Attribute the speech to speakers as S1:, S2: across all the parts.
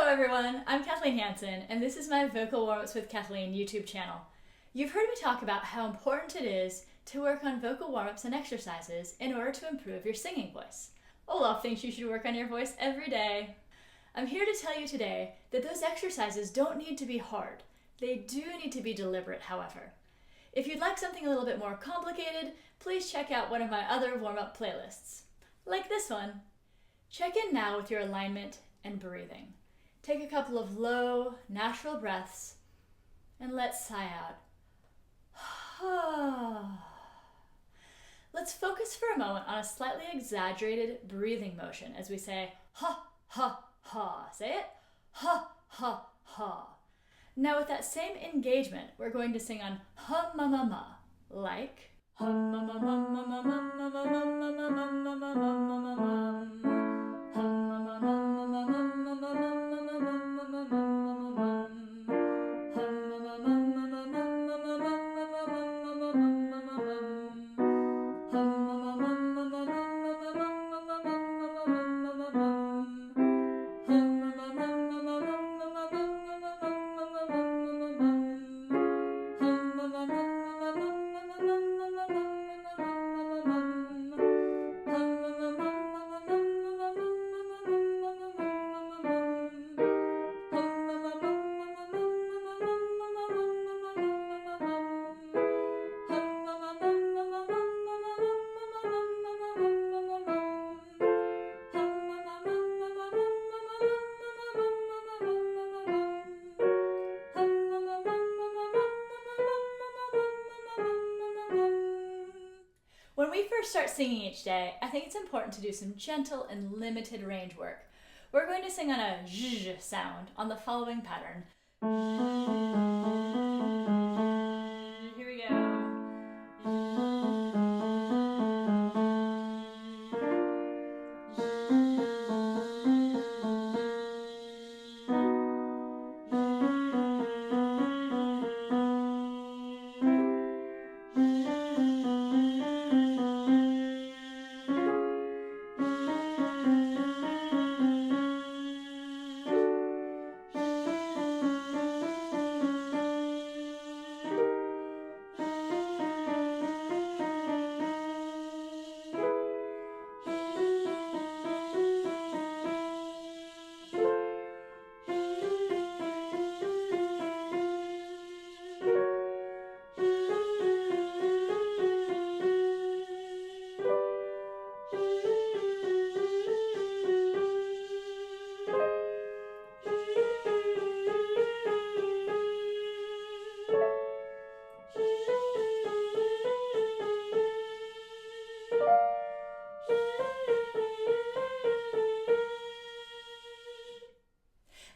S1: everyone, I'm Kathleen Hansen, and this is my Vocal Warmups with Kathleen YouTube channel. You've heard me talk about how important it is to work on vocal warmups and exercises in order to improve your singing voice. Olaf thinks you should work on your voice every day. I'm here to tell you today that those exercises don't need to be hard. They do need to be deliberate, however. If you'd like something a little bit more complicated, please check out one of my other warm-up playlists, like this one. Check in now with your alignment and breathing. Take a couple of low, natural breaths, and let's sigh out. Let's focus for a moment on a slightly exaggerated breathing motion as we say ha, ha, ha. Say it? Ha, ha, ha. Now with that same engagement, we're going to sing on hum, ma, ma, ma, like hum, ma, ma, ma, ma, ma, ma, ma, ma, ma, ma, ma, ma, ma, ma, ma, ma. When we first start singing each day, I think it's important to do some gentle and limited range work. We're going to sing on a zh sound on the following pattern. Here we go.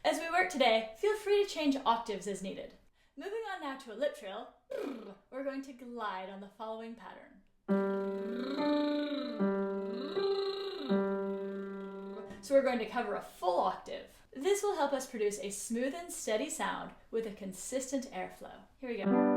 S1: As we work today, feel free to change octaves as needed. Moving on now to a lip trill, we're going to glide on the following pattern. So we're going to cover a full octave. This will help us produce a smooth and steady sound with a consistent airflow. Here we go.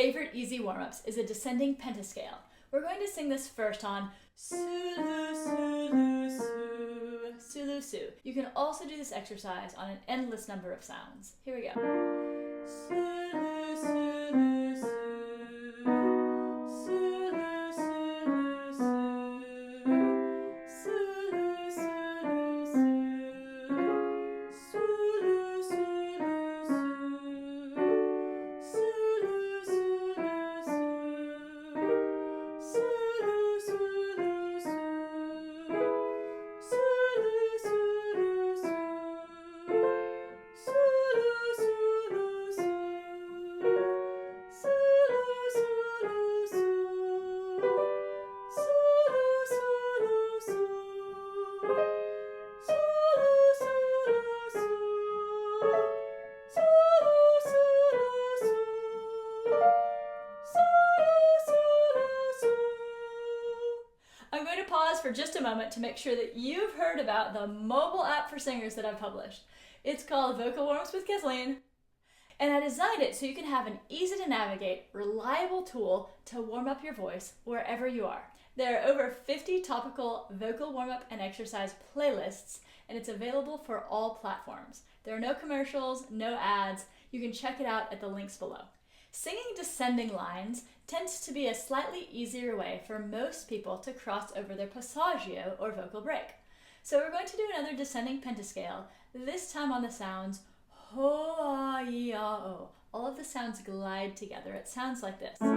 S1: favorite easy warm-ups is a descending pentascale. We're going to sing this first on Sulu, Sulu, Su, Sulu, Su. You can also do this exercise on an endless number of sounds. Here we go. Sulu, Sulu, Su. Sulu, Sulu, Su. Sulu, Sulu, Su. Sulu, Sulu, Su. Sulu, Sulu, Su. Sulu, Sulu, Su. Sulu, Sulu, Su. Sulu, Sulu, Su. Sulu, Sulu, Su. Sulu, Sulu, Su. Sulu, Sulu, Su. Sulu, Sulu, Su. I'm going to pause for just a moment to make sure that you've heard about the mobile app for singers that I've published. It's called Vocal Warmups with Kathleen, and I designed it so you can have an easy to navigate, reliable tool to warm up your voice wherever you are. There are over 50 topical vocal warm-up and exercise playlists, and it's available for all platforms. There are no commercials, no ads. You can check it out at the links below. Singing descending lines tends to be a slightly easier way for most people to cross over their passaggio or vocal break. So we're going to do another descending pentascale, this time on the sounds ho, ah, yi, ah, o. All of the sounds glide together. It sounds like this. Ho,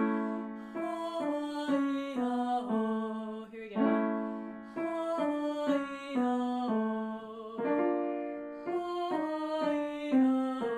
S1: ah, yi, ah, o. Here we go. Ho, ah, yi, ah, o. Ho, ah, yi, ah, o.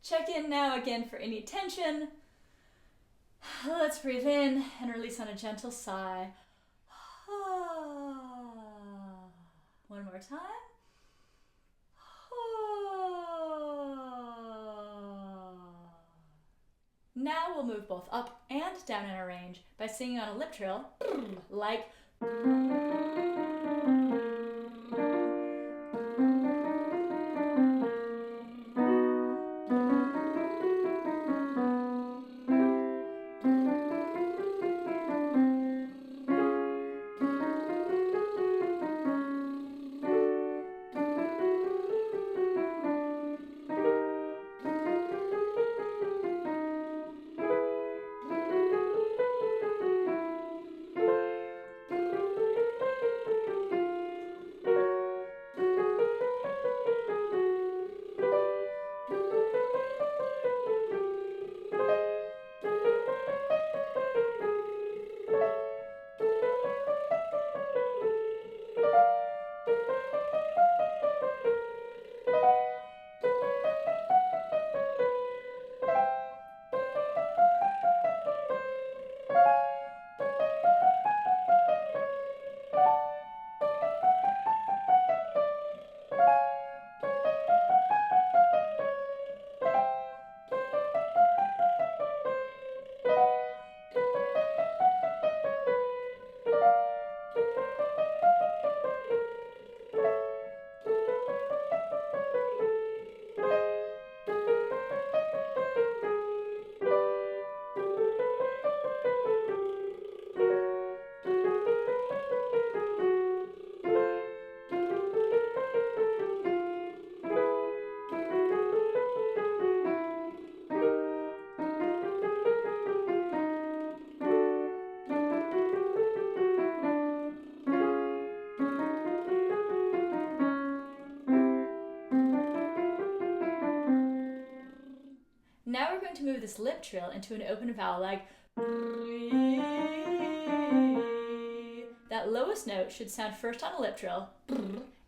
S1: Check in now again for any tension. Let's breathe in and release on a gentle sigh. One more time. Now we'll move both up and down in our range by singing on a lip trill, like going to move this lip trill into an open vowel like that lowest note should sound first on a lip trill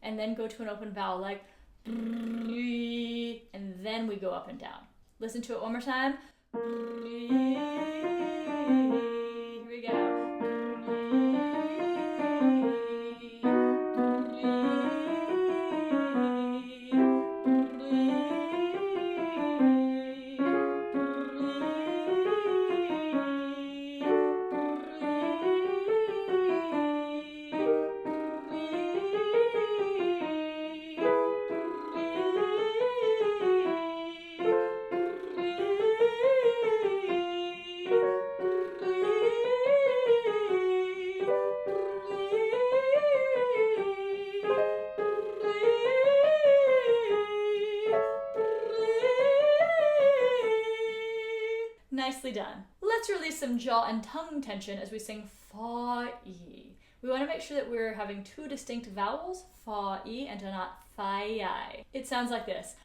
S1: and then go to an open vowel like and then we go up and down. Listen to it one more time. Here we go. Nicely done. Let's release some jaw and tongue tension as we sing fa-e. We want to make sure that we're having two distinct vowels, fa-e, and not fi-i. It sounds like this.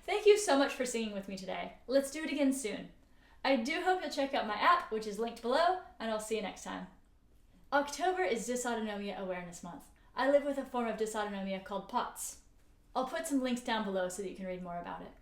S1: Thank you so much for singing with me today. Let's do it again soon. I do hope you'll check out my app, which is linked below, and I'll see you next time. October is Dysautonomia Awareness Month. I live with a form of dysautonomia called POTS. I'll put some links down below so that you can read more about it.